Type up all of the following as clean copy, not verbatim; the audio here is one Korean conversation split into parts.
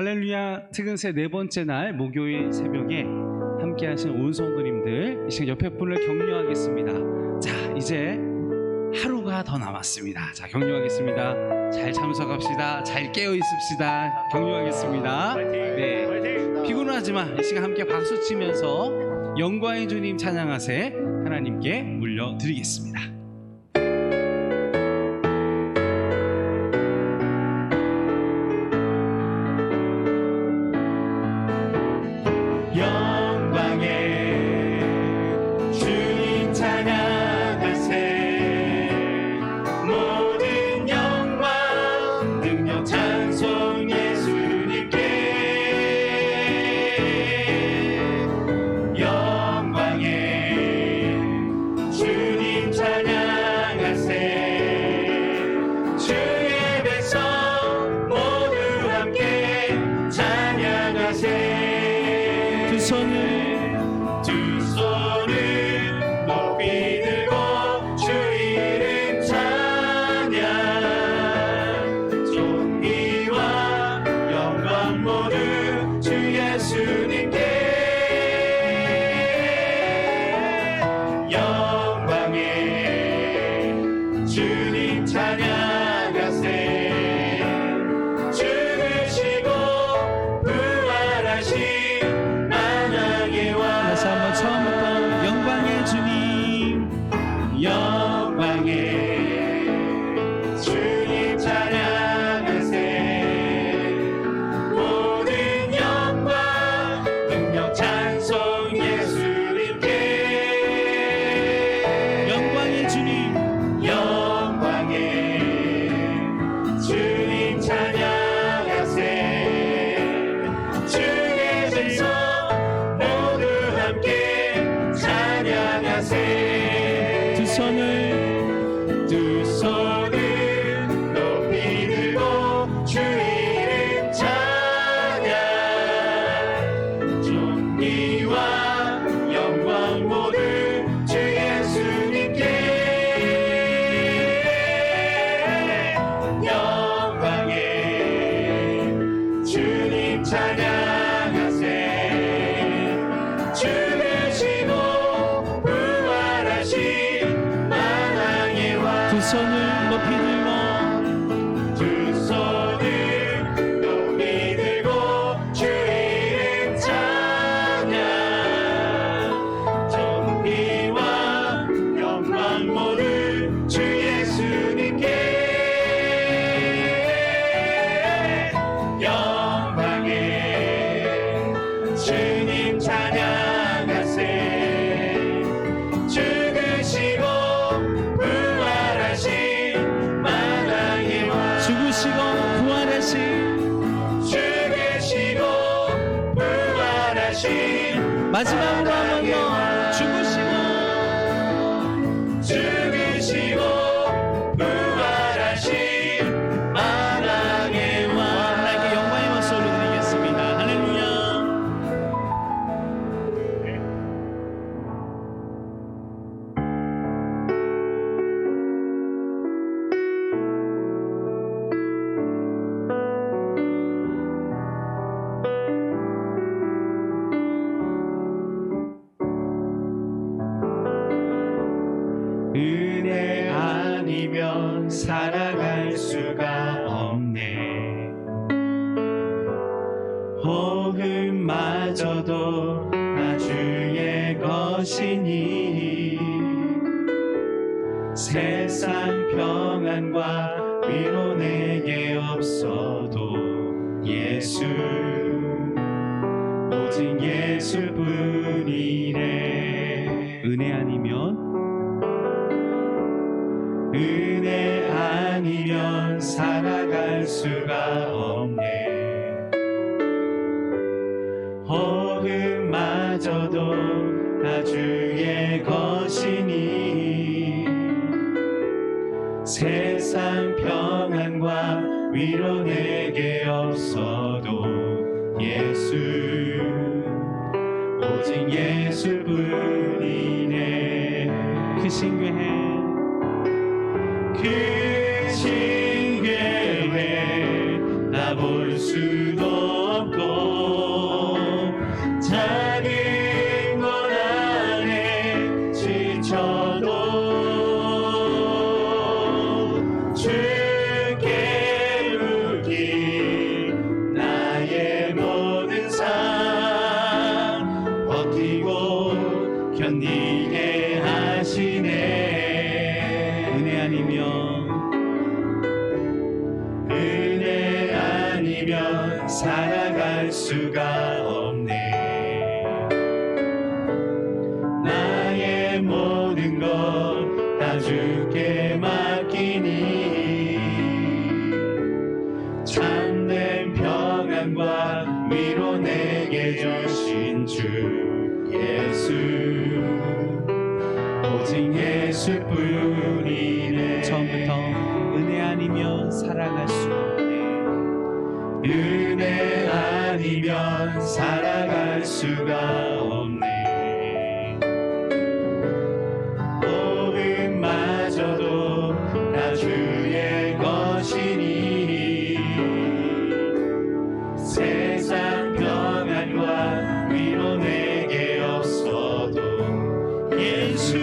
할렐루야 특은세 네 번째 날 목요일 새벽에 함께 하신 온 성도님들, 이 시간 옆에 분을 격려하겠습니다. 자, 이제 하루가 더 남았습니다. 자, 격려하겠습니다. 잘 참석합시다. 잘 깨어 있읍시다. 격려하겠습니다. 네, 피곤하지만 이 시간 함께 박수 치면서 영광의 주님 찬양하세 하나님께 물려드리겠습니다. 두 손을 높이 들고 주 이름 찬양, 존귀와 영광 모두 주 예수님께. 영광의 주님 찬양하세. 죽으시고 부활하신 처음부터 영광의 주님, 영광의 주님 찬양하세. 모든 영광 능력 찬송 예수님께. 영광의 주님, 영광의 주님 찬양하세. 주의 백성 모두 함께 찬양하세. 두 손을 높이 들고 주 이름 찬양, 존귀와 영광 모두 주 예수님께. 영광의 주님 찬양하세. 죽으시고 부활하신 만왕의 왕. 두 손을 높이 들고 두 손을 높이 들고 주 이름 찬양, 존귀와 영광 모두 주 예수님께. 영광의 주님 찬양하세. 죽으시고 부활하신 만왕의 왕. 죽으시고 부활하신 마지막으로 한 번 더 죽으시고 부활하신 만왕의 왕. 하나님께 영광의 박수 올려드리겠습니다. 할렐루야. 은혜 아니면 살아갈 수가 없네. 호흡마저도 나 주의 것이니. 세상 평안과 위로 내게 없어도 예수, 오직 예수뿐이네. 은혜 아니면 살아갈 수가 없네. 호흡마저도 나 주의 것이니. 세상 평안과 위로 내게 없어도 예수, 오직 예수뿐이네. 크신 교회 나 볼 수도 살아갈 수가 없네. 나의 모든 것 다 주께 맡기니 참된 평안과 위로 내게 주신 주 예수, 오직 예수뿐이네. 처음부터 은혜 아니면 살아갈 수 없네. 은혜 아니면 살아갈 수가 없네. 모든마저도 다 주의 것이니 세상 평안과 위로 내게 없어도 예수,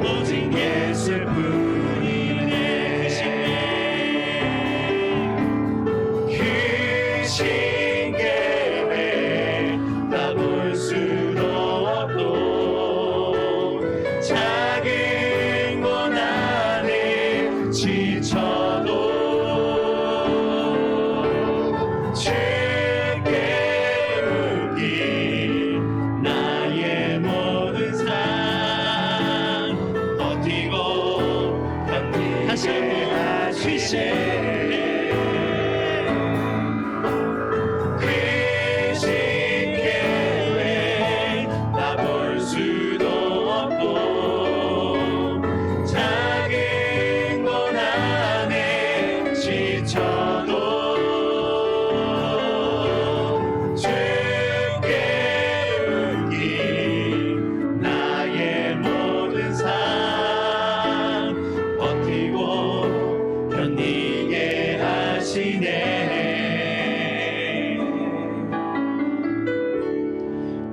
오직 예수뿐이네. 크신 계획 다 볼 수도 없고 작은 고난에 지쳐도 주께 맡긴 나의 모든 삶 버티고 견디게 하시네. 크신 계획 다 볼 수도 없고 작은 고난에 지쳐도 주께 맡긴 나의 모든 삶 버티고 견디게 하시네.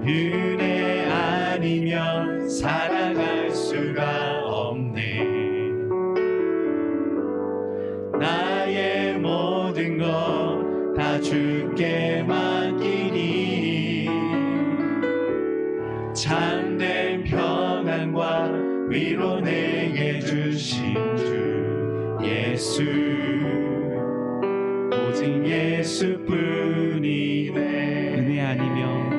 은혜 아니면 살아갈 수가 없네. 나의 모든 것 다 주께 맡기니 참된 평안과 위로 내게 주신 주 예수, 오직 예수뿐이네. 은혜 아니면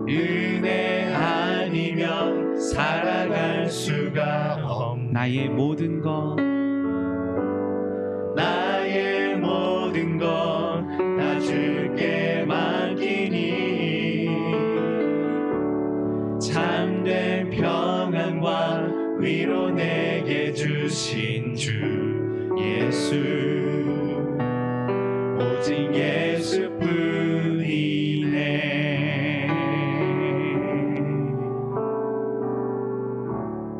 은혜 아니면 살아갈 수가 없네. 나의 모든 것 나의 모든 것 다 주께 맡기니 참된 평안과 위로 내게 주신 주 예수, 오직 예수뿐이네.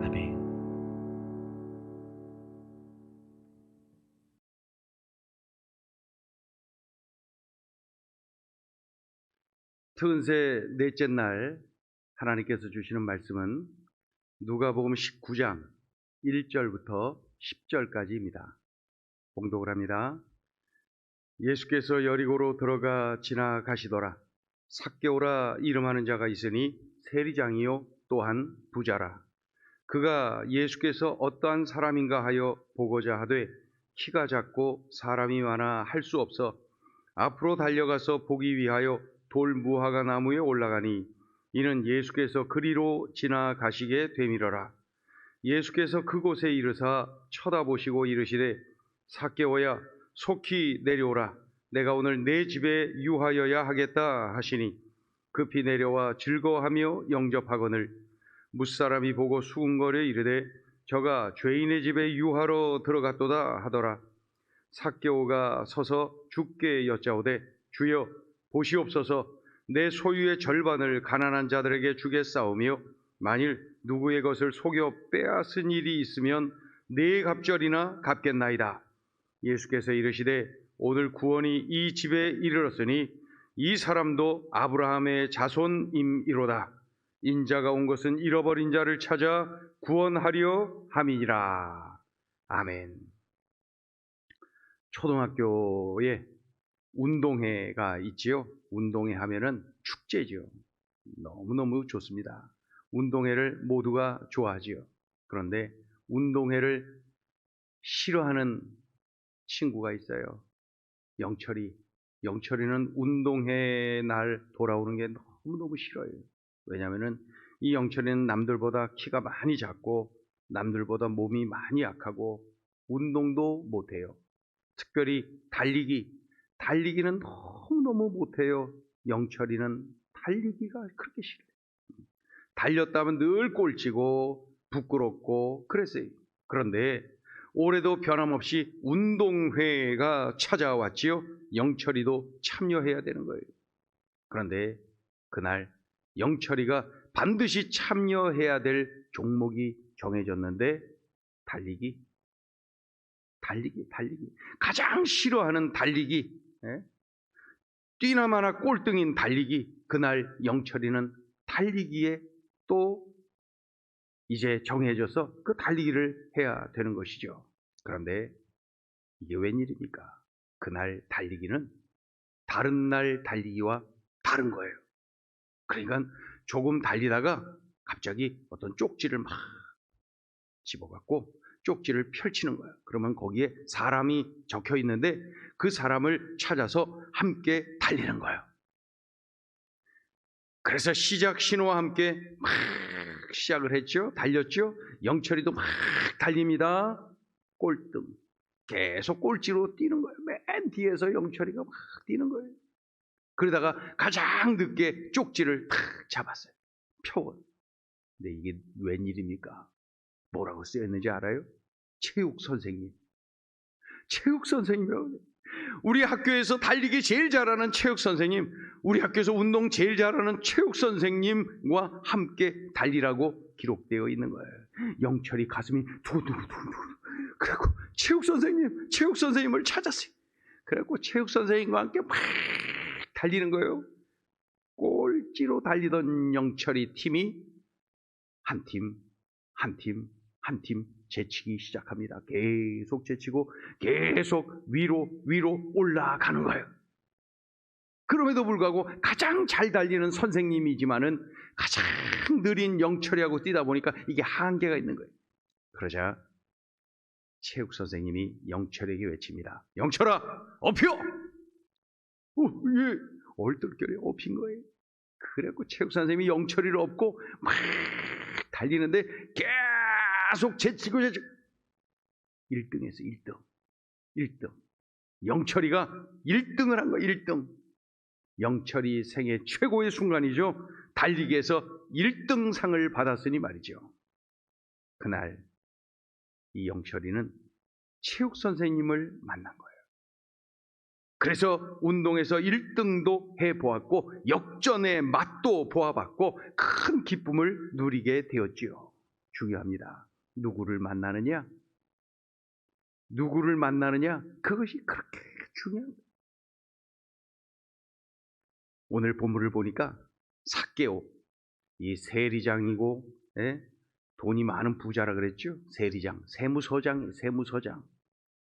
아멘. 특은세 넷째 날 하나님께서 주시는 말씀은 누가복음 19장 1절부터 10절까지입니다. 봉독을 합니다. 예수께서 여리고로 들어가 지나가시더라. 삭개오라 이름하는 자가 있으니 세리장이요 또한 부자라. 그가 예수께서 어떠한 사람인가 하여 보고자 하되 키가 작고 사람이 많아 할 수 없어 앞으로 달려가서 보기 위하여 돌 무화과 나무에 올라가니 이는 예수께서 그리로 지나가시게 되밀어라. 예수께서 그곳에 이르사 쳐다보시고 이르시되 삭개오야 속히 내려오라. 내가 오늘 내 집에 유하여야 하겠다 하시니 급히 내려와 즐거워하며 영접하거늘 무사람이 보고 수군거려 이르되 저가 죄인의 집에 유하러 들어갔도다 하더라. 삭개오가 서서 주께 여짜오되 주여 보시옵소서, 내 소유의 절반을 가난한 자들에게 주겠사오며 만일 누구의 것을 속여 빼앗은 일이 있으면 네 갑절이나 갚겠나이다. 예수께서 이르시되 오늘 구원이 이 집에 이르렀으니 이 사람도 아브라함의 자손임이로다. 인자가 온 것은 잃어버린 자를 찾아 구원하려 함이니라. 아멘. 초등학교에 운동회가 있지요. 운동회 하면은 축제죠. 너무너무 좋습니다. 운동회를 모두가 좋아하지요. 그런데 운동회를 싫어하는 친구가 있어요. 영철이. 영철이는 운동회 날 돌아오는 게 너무너무 싫어요. 왜냐하면 이 영철이는 남들보다 키가 많이 작고 남들보다 몸이 많이 약하고 운동도 못해요. 특별히 달리기는 너무너무 못해요. 영철이는 달리기가 그렇게 싫어요. 달렸다면 늘 꼴찌고 부끄럽고 그랬어요. 그런데 올해도 변함없이 운동회가 찾아왔지요. 영철이도 참여해야 되는 거예요. 그런데 그날 영철이가 반드시 참여해야 될 종목이 정해졌는데 달리기. 가장 싫어하는 달리기. 뛰나마나 꼴등인 달리기. 그날 영철이는 달리기에 또 이제 정해져서 그 달리기를 해야 되는 것이죠. 그런데 이게 웬일입니까? 그날 달리기는 다른 날 달리기와 다른 거예요. 그러니까 조금 달리다가 갑자기 어떤 쪽지를 막 집어갖고 쪽지를 펼치는 거예요. 그러면 거기에 사람이 적혀 있는데 그 사람을 찾아서 함께 달리는 거예요. 그래서 시작 신호와 함께 막 시작을 했죠. 달렸죠. 영철이도 막 달립니다. 꼴등. 계속 꼴찌로 뛰는 거예요. 맨 뒤에서 영철이가 막 뛰는 거예요. 그러다가 가장 늦게 쪽지를 탁 잡았어요. 표본. 근데 이게 웬일입니까? 뭐라고 쓰여있는지 알아요? 체육 선생님. 체육 선생님이라고. 우리 학교에서 달리기 제일 잘하는 체육 선생님, 우리 학교에서 운동 제일 잘하는 체육 선생님과 함께 달리라고 기록되어 있는 거예요. 영철이 가슴이 두두두두. 그래갖고 체육 선생님을 찾았어요. 그래갖고 체육 선생님과 함께 막 달리는 거예요. 꼴찌로 달리던 영철이 팀이 한 팀 제치기 시작합니다. 계속 제치고 계속 위로 올라가는 거예요. 그럼에도 불구하고 가장 잘 달리는 선생님이지만은 가장 느린 영철이하고 뛰다 보니까 이게 한계가 있는 거예요. 그러자 체육 선생님이 영철에게 외칩니다. 영철아, 업혀! 예, 얼떨결에 업힌 거예요. 그래갖고 체육 선생님이 영철이를 업고 막 달리는데 계속 제치고 1등에서 1등. 영철이가 1등을 한 거예요. 1등. 영철이 생애 최고의 순간이죠. 달리기에서 1등 상을 받았으니 말이죠. 그날 이 영철이는 체육 선생님을 만난 거예요. 그래서 운동에서 1등도 해보았고 역전의 맛도 보아봤고 큰 기쁨을 누리게 되었지요. 중요합니다. 누구를 만나느냐? 그것이 그렇게 중요합니다. 오늘 본문을 보니까 삭개오, 이 세리장이고 돈이 많은 부자라 그랬죠. 세리장, 세무서장.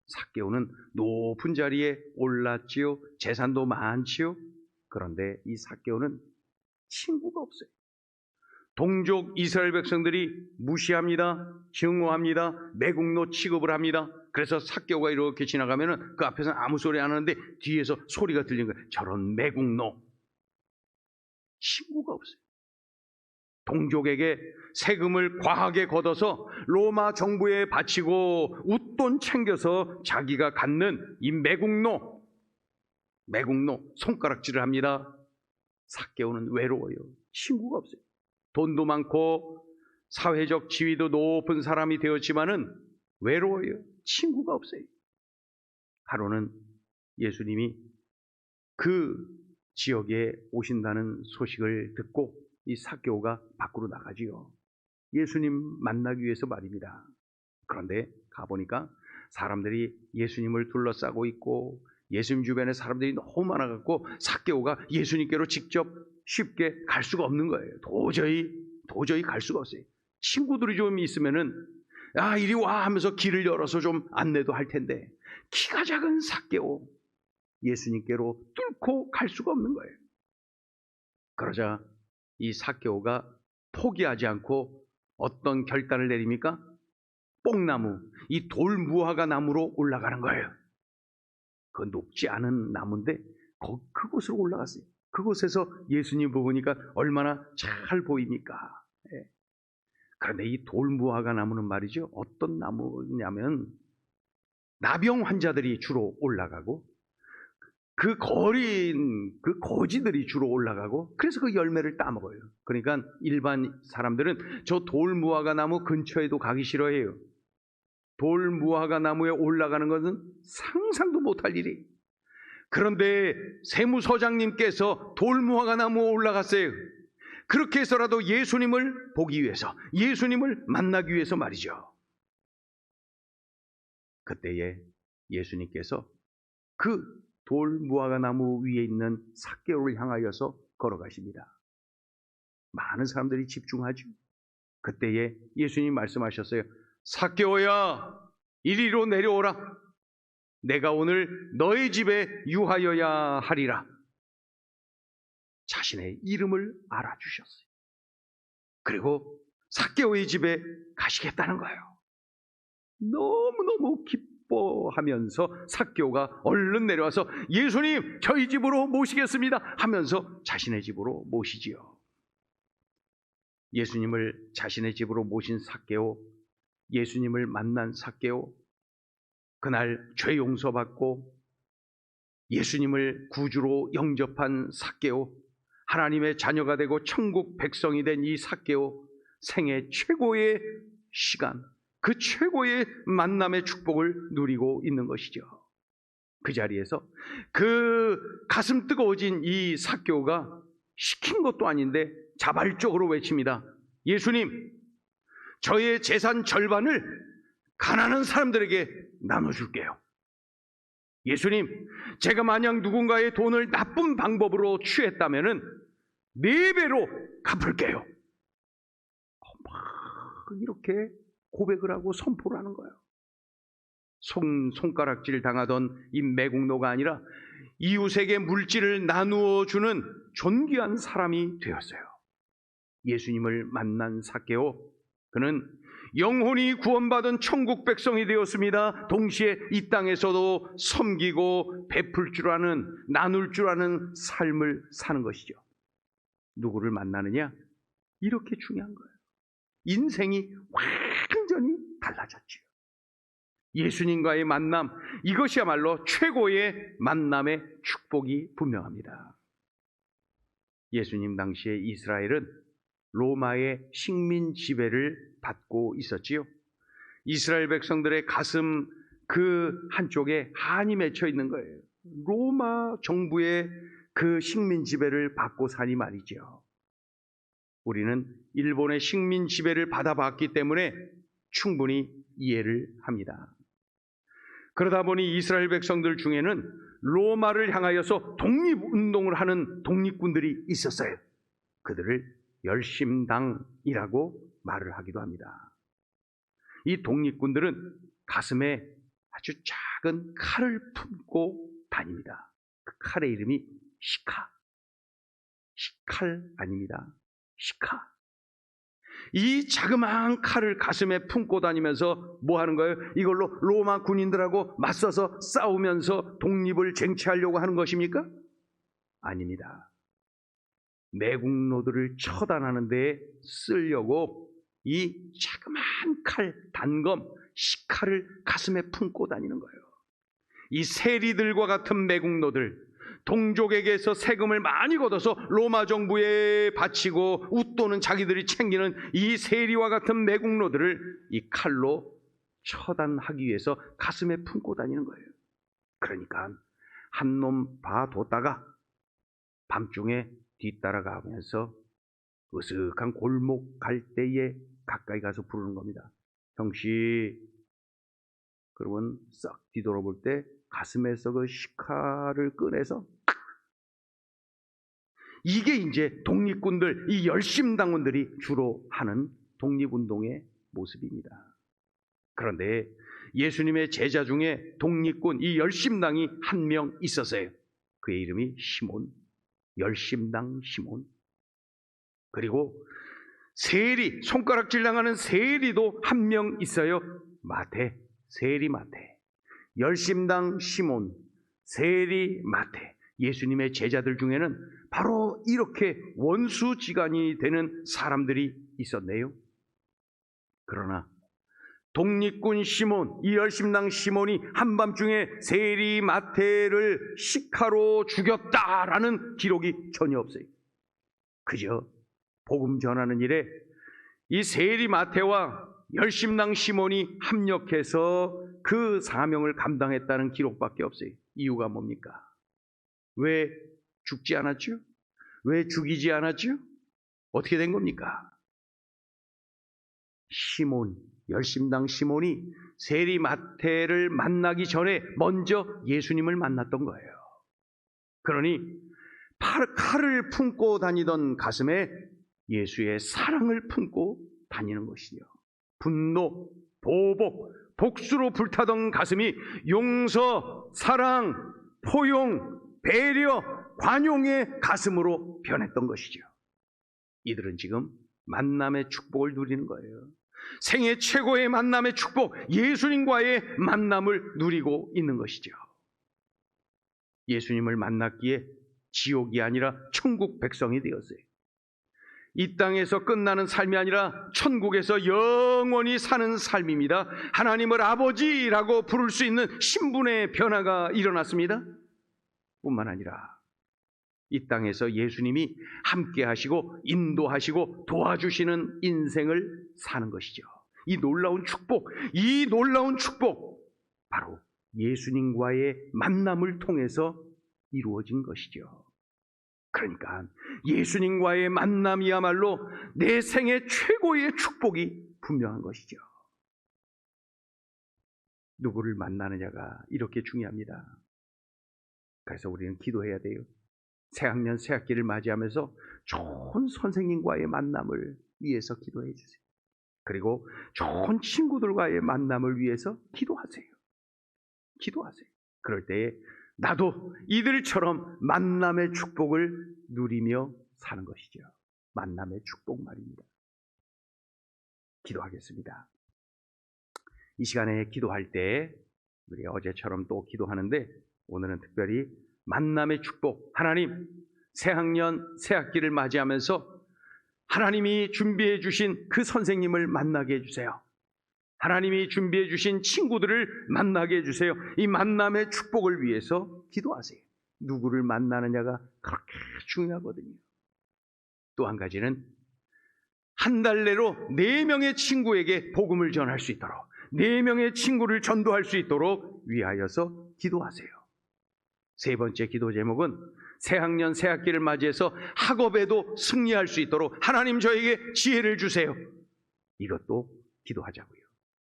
삭개오는 높은 자리에 올랐지요. 재산도 많지요. 그런데 이 삭개오는 친구가 없어요. 동족 이스라엘 백성들이 무시합니다. 증오합니다. 매국노 취급을 합니다. 그래서 삭개오가 이렇게 지나가면 그 앞에서는 아무 소리 안 하는데 뒤에서 소리가 들리는 거예요. 저런 매국노. 친구가 없어요. 동족에게 세금을 과하게 걷어서 로마 정부에 바치고 웃돈 챙겨서 자기가 갖는 이 매국노 손가락질을 합니다. 삭개오는 외로워요. 친구가 없어요. 돈도 많고 사회적 지위도 높은 사람이 되었지만은 외로워요. 친구가 없어요. 하루는 예수님이 그 지역에 오신다는 소식을 듣고 이 삭개오가 밖으로 나가지요. 예수님 만나기 위해서 말입니다. 그런데 가보니까 사람들이 예수님을 둘러싸고 있고 예수님 주변에 사람들이 너무 많아갖고 삭개오가 예수님께로 직접 쉽게 갈 수가 없는 거예요. 도저히 갈 수가 없어요. 친구들이 좀 있으면은 야 이리 와 하면서 길을 열어서 좀 안내도 할 텐데 키가 작은 삭개오 예수님께로 뚫고 갈 수가 없는 거예요. 그러자 이 삭개오가 포기하지 않고 어떤 결단을 내립니까? 뽕나무, 이 돌무화과 나무로 올라가는 거예요. 그 높지 않은 나무인데 그곳으로 올라갔어요. 그곳에서 예수님 보니까 얼마나 잘 보입니까? 예. 그런데 이 돌무화과 나무는 말이죠, 어떤 나무냐면 나병 환자들이 주로 올라가고 그 거린 그 거지들이 주로 올라가고 그래서 그 열매를 따먹어요. 그러니까 일반 사람들은 저 돌무화과 나무 근처에도 가기 싫어해요. 돌무화과 나무에 올라가는 것은 상상도 못할 일이에요. 그런데 세무서장님께서 돌무화과 나무에 올라갔어요. 그렇게 해서라도 예수님을 보기 위해서, 예수님을 만나기 위해서 말이죠. 그때에 예수님께서 그 돌무화과 나무 위에 있는 삭개오를 향하여서 걸어가십니다. 많은 사람들이 집중하죠. 그때에 예수님 말씀하셨어요. 삭개오야, 이리로 내려오라. 내가 오늘 너의 집에 유하여야 하리라. 자신의 이름을 알아주셨어요. 그리고 삭개오의 집에 가시겠다는 거예요. 너무너무 기뻐하면서 삭개오가 얼른 내려와서 예수님, 저희 집으로 모시겠습니다 하면서 자신의 집으로 모시지요. 예수님을 자신의 집으로 모신 삭개오, 예수님을 만난 삭개오, 그날 죄 용서받고 예수님을 구주로 영접한 삭개오, 하나님의 자녀가 되고 천국 백성이 된 이 삭개오, 생애 최고의 시간, 그 최고의 만남의 축복을 누리고 있는 것이죠. 그 자리에서 그 가슴 뜨거워진 이 삭개오가 시킨 것도 아닌데 자발적으로 외칩니다. 예수님, 저의 재산 절반을 가난한 사람들에게 나눠줄게요. 예수님, 제가 만약 누군가의 돈을 나쁜 방법으로 취했다면 4배로 갚을게요. 막 이렇게 고백을 하고 선포를 하는 거예요. 손가락질 당하던 이 매국노가 아니라 이웃에게 물질을 나누어 주는 존귀한 사람이 되었어요. 예수님을 만난 삭개오, 그는 영혼이 구원받은 천국 백성이 되었습니다. 동시에 이 땅에서도 섬기고 베풀 줄 아는, 나눌 줄 아는 삶을 사는 것이죠. 누구를 만나느냐? 이렇게 중요한 거예요. 인생이 완전히 달라졌지요. 예수님과의 만남, 이것이야말로 최고의 만남의 축복이 분명합니다. 예수님 당시에 이스라엘은 로마의 식민 지배를 받고 있었지요. 이스라엘 백성들의 가슴 그 한쪽에 한이 맺혀 있는 거예요. 로마 정부의 그 식민 지배를 받고 사니 말이죠. 우리는 일본의 식민 지배를 받아봤기 때문에 충분히 이해를 합니다. 그러다 보니 이스라엘 백성들 중에는 로마를 향하여서 독립운동을 하는 독립군들이 있었어요. 그들을 열심당이라고 말을 하기도 합니다. 이 독립군들은 가슴에 아주 작은 칼을 품고 다닙니다. 그 칼의 이름이 시카. 시칼 아닙니다. 시카. 이 자그마한 칼을 가슴에 품고 다니면서 뭐 하는 거예요? 이걸로 로마 군인들하고 맞서서 싸우면서 독립을 쟁취하려고 하는 것입니까? 아닙니다. 매국노들을 처단하는 데 쓰려고 이 자그마한 칼, 단검, 시칼을 가슴에 품고 다니는 거예요. 이 세리들과 같은 매국노들, 동족에게서 세금을 많이 걷어서 로마 정부에 바치고 웃도는 자기들이 챙기는 이 세리와 같은 매국노들을 이 칼로 처단하기 위해서 가슴에 품고 다니는 거예요. 그러니까 한 놈 봐뒀다가 밤중에 뒤따라가면서 으슥한 골목 갈 때에 가까이 가서 부르는 겁니다. 형씨, 그러면 싹 뒤돌아볼 때 가슴에서 그 시카를 꺼내서 이게 이제 독립군들, 이 열심당원들이 주로 하는 독립운동의 모습입니다. 그런데 예수님의 제자 중에 독립군, 이 열심당이 한 명 있었어요. 그의 이름이 시몬, 열심당 시몬. 그리고 세리, 손가락질 당하는 세리도 한 명 있어요. 마태, 세리 마태. 열심당 시몬, 세리 마태, 예수님의 제자들 중에는 바로 이렇게 원수지간이 되는 사람들이 있었네요. 그러나 독립군 시몬, 이 열심당 시몬이 한밤중에 세리 마태를 시카로 죽였다라는 기록이 전혀 없어요. 그저 복음 전하는 일에 이 세리 마태와 열심당 시몬이 합력해서 그 사명을 감당했다는 기록밖에 없어요. 이유가 뭡니까? 왜 죽지 않았죠? 왜 죽이지 않았죠? 어떻게 된 겁니까? 시몬, 열심당 시몬이 세리 마태를 만나기 전에 먼저 예수님을 만났던 거예요. 그러니 칼을 품고 다니던 가슴에 예수의 사랑을 품고 다니는 것이요. 분노, 보복, 복수로 불타던 가슴이 용서, 사랑, 포용, 배려, 관용의 가슴으로 변했던 것이죠. 이들은 지금 만남의 축복을 누리는 거예요. 생애 최고의 만남의 축복, 예수님과의 만남을 누리고 있는 것이죠. 예수님을 만났기에 지옥이 아니라 천국 백성이 되었어요. 이 땅에서 끝나는 삶이 아니라 천국에서 영원히 사는 삶입니다. 하나님을 아버지라고 부를 수 있는 신분의 변화가 일어났습니다. 뿐만 아니라 이 땅에서 예수님이 함께 하시고 인도하시고 도와주시는 인생을 사는 것이죠. 이 놀라운 축복, 바로 예수님과의 만남을 통해서 이루어진 것이죠. 그러니까 예수님과의 만남이야말로 내 생애 최고의 축복이 분명한 것이죠. 누구를 만나느냐가 이렇게 중요합니다. 그래서 우리는 기도해야 돼요. 새학년 새학기를 맞이하면서 좋은 선생님과의 만남을 위해서 기도해 주세요. 그리고 좋은 친구들과의 만남을 위해서 기도하세요. 그럴 때에 나도 이들처럼 만남의 축복을 누리며 사는 것이죠. 만남의 축복 말입니다. 기도하겠습니다. 이 시간에 기도할 때 우리 어제처럼 또 기도하는데 오늘은 특별히 만남의 축복, 하나님 새학년 새학기를 맞이하면서 하나님이 준비해 주신 그 선생님을 만나게 해주세요. 하나님이 준비해 주신 친구들을 만나게 해주세요. 이 만남의 축복을 위해서 기도하세요. 누구를 만나느냐가 그렇게 중요하거든요. 또 한 가지는 한 달 내로 4명의 친구에게 복음을 전할 수 있도록 4명의 친구를 전도할 수 있도록 위하여서 기도하세요. 세 번째 기도 제목은 새학년 새학기를 맞이해서 학업에도 승리할 수 있도록 하나님 저에게 지혜를 주세요. 이것도 기도하자고요.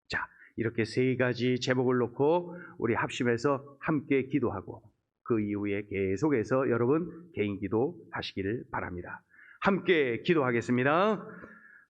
자, 이렇게 세 가지 제목을 놓고 우리 합심해서 함께 기도하고 그 이후에 계속해서 여러분 개인 기도 하시기를 바랍니다. 함께 기도하겠습니다.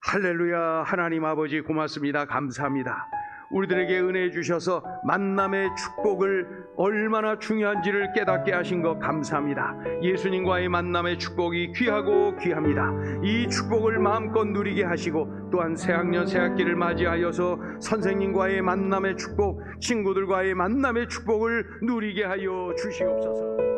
할렐루야. 하나님 아버지 고맙습니다. 감사합니다. 우리들에게 은혜 주셔서 만남의 축복을 얼마나 중요한지를 깨닫게 하신 것 감사합니다. 예수님과의 만남의 축복이 귀하고 귀합니다. 이 축복을 마음껏 누리게 하시고 또한 새학년 새학기를 맞이하여서 선생님과의 만남의 축복, 친구들과의 만남의 축복을 누리게 하여 주시옵소서.